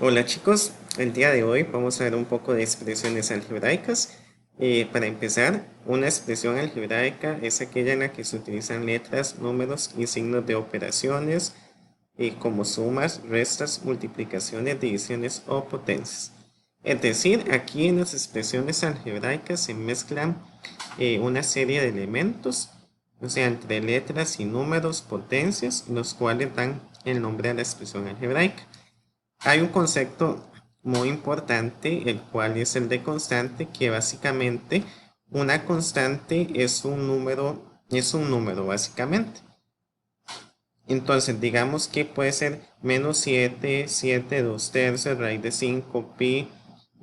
Hola chicos, el día de hoy vamos a ver un poco de expresiones algebraicas. Para empezar, una expresión algebraica es aquella en la que se utilizan letras, números y signos de operaciones como sumas, restas, multiplicaciones, divisiones o potencias. Es decir, aquí en las expresiones algebraicas se mezclan una serie de elementos, o sea, entre letras y números, potencias, los cuales dan el nombre a la expresión algebraica. Hay un concepto muy importante, el cual es el de constante, que básicamente una constante es un número básicamente. Entonces, digamos que puede ser menos 7, 7, 2 tercios, raíz de 5, pi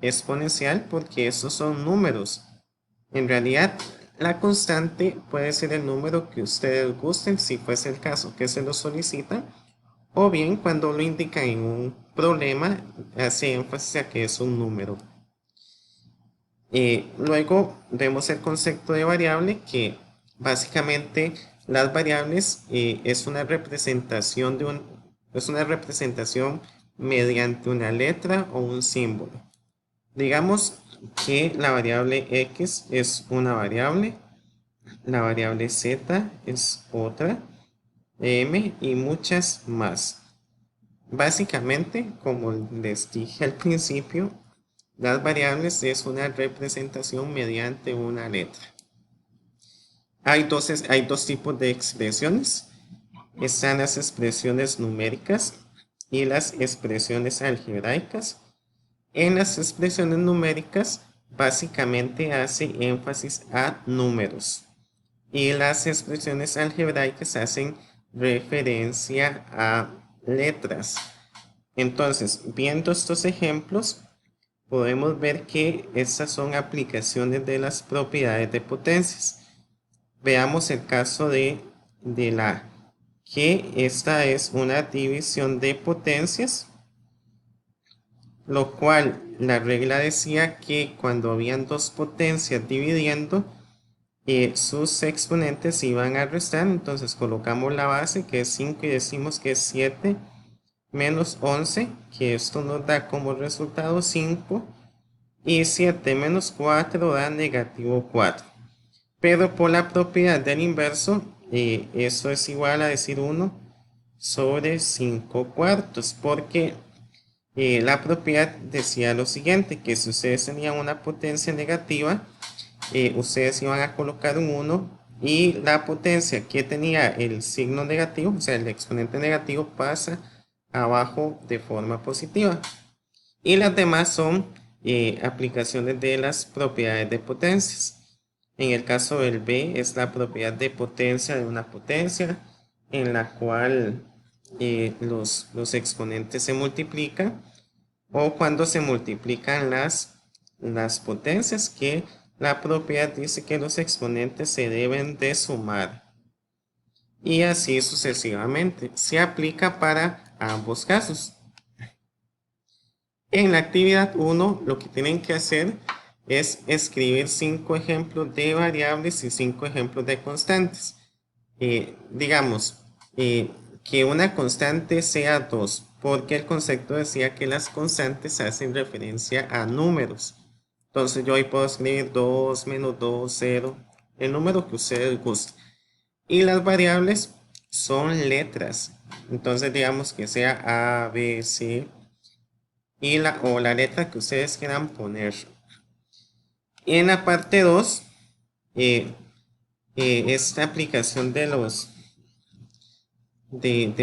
exponencial, porque esos son números. En realidad, la constante puede ser el número que ustedes gusten, si fuese el caso que se lo solicitan, o bien cuando lo indica en un problema, hace énfasis a que es un número. Luego vemos el concepto de variable, que básicamente las variables es una representación mediante una letra o un símbolo. Digamos que la variable x es una variable, la variable z es otra, m y muchas más. Básicamente, como les dije al principio, las variables es una representación mediante una letra. Hay dos tipos de expresiones. Están las expresiones numéricas y las expresiones algebraicas. En las expresiones numéricas, básicamente hace énfasis a números. Y las expresiones algebraicas hacen referencia a letras. Entonces, viendo estos ejemplos, podemos ver que estas son aplicaciones de las propiedades de potencias. Veamos el caso de la que esta es una división de potencias, lo cual la regla decía que cuando habían dos potencias dividiendo, sus exponentes iban a restar. Entonces colocamos la base, que es 5, y decimos que es 7 menos 11, que esto nos da como resultado 5, y 7 menos 4 da negativo 4. Pero por la propiedad del inverso, eso es igual a decir 1 sobre 5 cuartos, porque la propiedad decía lo siguiente, que si ustedes tenían una potencia negativa, ustedes iban a colocar un 1, y la potencia que tenía el signo negativo, o sea, el exponente negativo, pasa abajo de forma positiva. Y las demás son aplicaciones de las propiedades de potencias. En el caso del B es la propiedad de potencia de una potencia, en la cual los exponentes se multiplican, o cuando se multiplican las potencias, que la propiedad dice que los exponentes se deben de sumar. Y así sucesivamente. Se aplica para ambos casos. En la actividad 1, lo que tienen que hacer es escribir 5 ejemplos de variables y 5 ejemplos de constantes. Digamos, que una constante sea 2, porque el concepto decía que las constantes hacen referencia a números. Entonces yo ahí puedo escribir 2 menos 2, 0, el número que ustedes gusten. Y las variables son letras. Entonces digamos que sea A, B, C, y o la letra que ustedes quieran poner. Y en la parte 2, esta aplicación de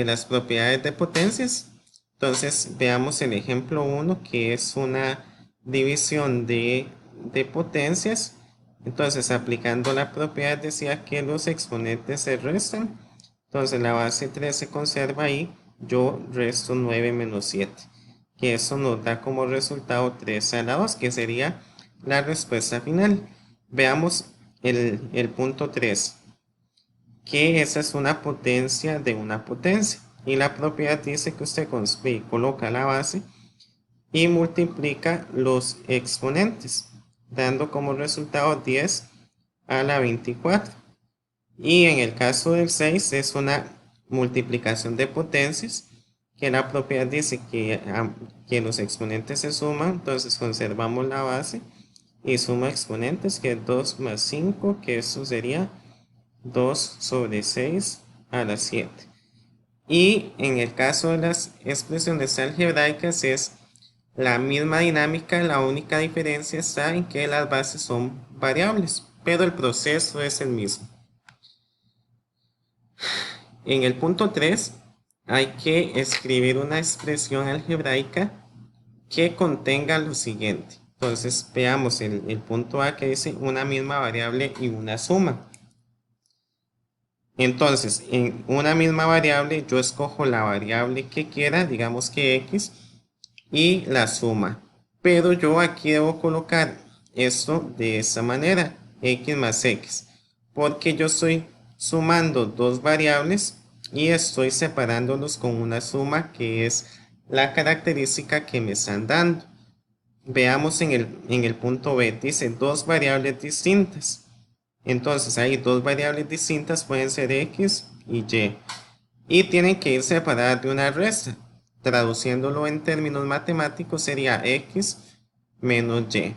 las propiedades de potencias. Entonces veamos el ejemplo 1, que es una división de potencias. Entonces, aplicando la propiedad, decía que los exponentes se restan. Entonces la base 3 se conserva ahí. Yo resto 9 menos 7, que eso nos da como resultado 3 a la 2, que sería la respuesta final. Veamos el punto 3, que esa es una potencia de una potencia. Y la propiedad dice que usted coloca la base y multiplica los exponentes, dando como resultado 10 a la 24. Y en el caso del 6 es una multiplicación de potencias, que la propiedad dice que los exponentes se suman, entonces conservamos la base y suma exponentes, que es 2 más 5, que eso sería 2 sobre 6 a la 7. Y en el caso de las expresiones algebraicas es la misma dinámica, la única diferencia está en que las bases son variables, pero el proceso es el mismo. En el punto 3 hay que escribir una expresión algebraica que contenga lo siguiente. Entonces veamos el punto A, que dice una misma variable y una suma. Entonces, en una misma variable yo escojo la variable que quiera, digamos que x, y la suma. Pero yo aquí debo colocar esto de esta manera, x más x, porque yo estoy sumando dos variables y estoy separándolos con una suma, que es la característica que me están dando. Veamos en el punto B, dice dos variables distintas. Entonces hay dos variables distintas, pueden ser x y y. Y tienen que ir separadas de una resta. Traduciéndolo en términos matemáticos sería x menos y.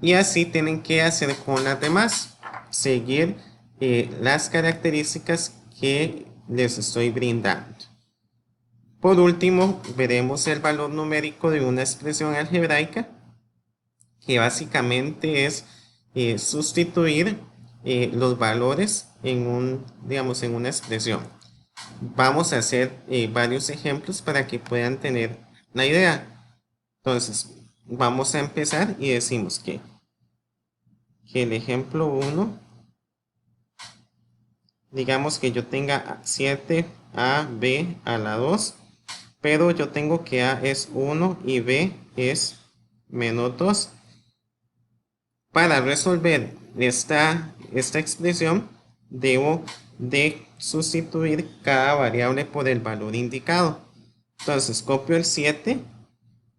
Y así tienen que hacer con las demás. Seguir las características que les estoy brindando. Por último, veremos el valor numérico de una expresión algebraica, que básicamente es sustituir los valores en digamos, en una expresión. Vamos a hacer varios ejemplos para que puedan tener la idea. Entonces, vamos a empezar y decimos que el ejemplo 1, digamos que yo tenga 7ab a la 2, pero yo tengo que a es 1 y b es menos 2. Para resolver esta expresión, debo de sustituir cada variable por el valor indicado. Entonces copio el 7,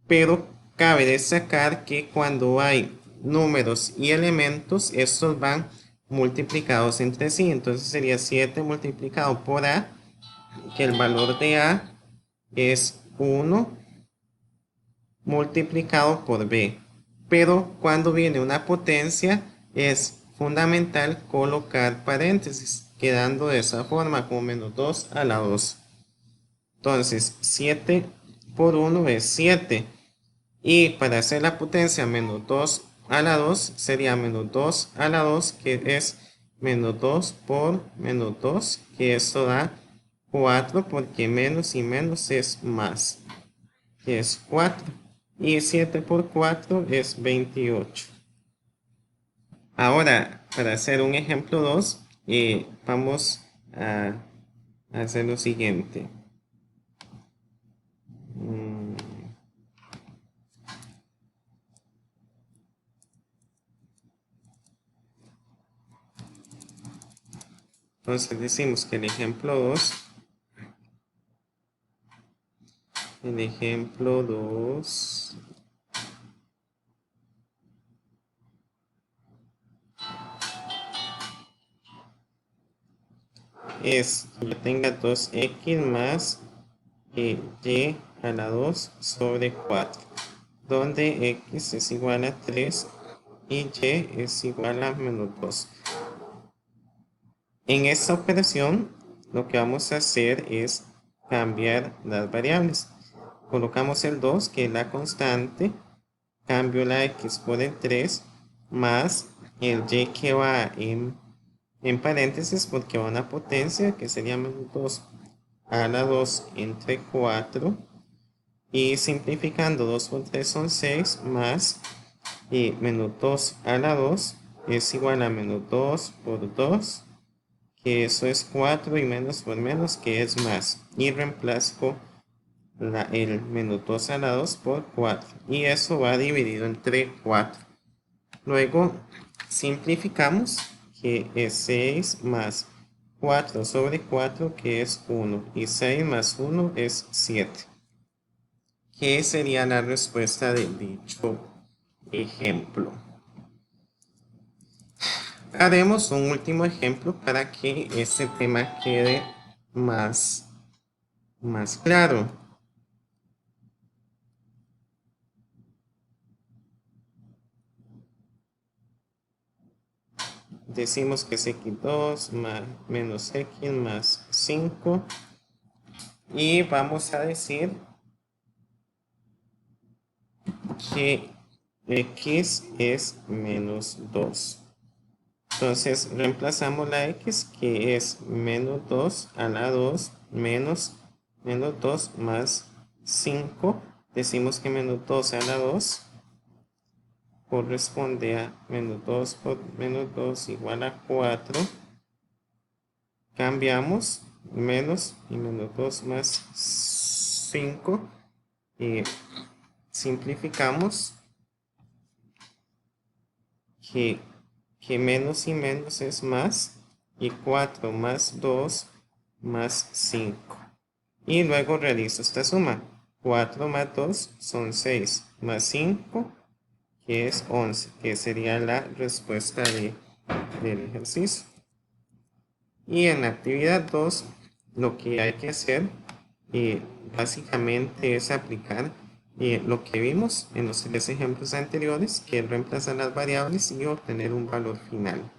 pero cabe destacar que cuando hay números y elementos, estos van multiplicados entre sí. Entonces sería 7 multiplicado por a, que el valor de a es 1 multiplicado por b. Pero cuando viene una potencia es fundamental colocar paréntesis, quedando de esa forma como menos 2 a la 2. Entonces 7 por 1 es 7. Y para hacer la potencia menos 2 a la 2 sería menos 2 a la 2, que es menos 2 por menos 2, que esto da 4, porque menos y menos es más, que es 4. Y 7 por 4 es 28. Ahora, para hacer un ejemplo 2, vamos a hacer lo siguiente. Entonces decimos que el ejemplo 2 es que yo tenga 2x más y a la 2 sobre 4, donde x es igual a 3 y y es igual a menos 2. En esta operación lo que vamos a hacer es cambiar las variables. Colocamos el 2, que es la constante, cambio la x por el 3, más el y, que va en paréntesis porque va a una potencia, que sería menos 2 a la 2 entre 4, y simplificando 2 por 3 son 6, más y menos 2 a la 2 es igual a menos 2 por 2, que eso es 4, y menos por menos, que es más, y reemplazo el menos 2 a la 2 por 4, y eso va dividido entre 4. Luego simplificamos, que es 6 más 4 sobre 4, que es 1, y 6 más 1 es 7. ¿Qué sería la respuesta de dicho ejemplo? Haremos un último ejemplo para que este tema quede más claro. decimos que es x2 menos x más 5. Y vamos a decir que x es menos 2. Entonces reemplazamos la x, que es menos 2 a la 2 menos 2 más 5. Decimos que menos 2 a la 2 corresponde a menos 2 por menos 2 igual a 4. Cambiamos menos y menos 2 más 5 y simplificamos que menos y menos es más, y 4 más 2 más 5. Y luego realizo esta suma. 4 más 2 son 6, más 5, que es 11, que sería la respuesta del ejercicio. Y en la actividad 2, lo que hay que hacer básicamente es aplicar lo que vimos en los 3 ejemplos anteriores, que es reemplazar las variables y obtener un valor final.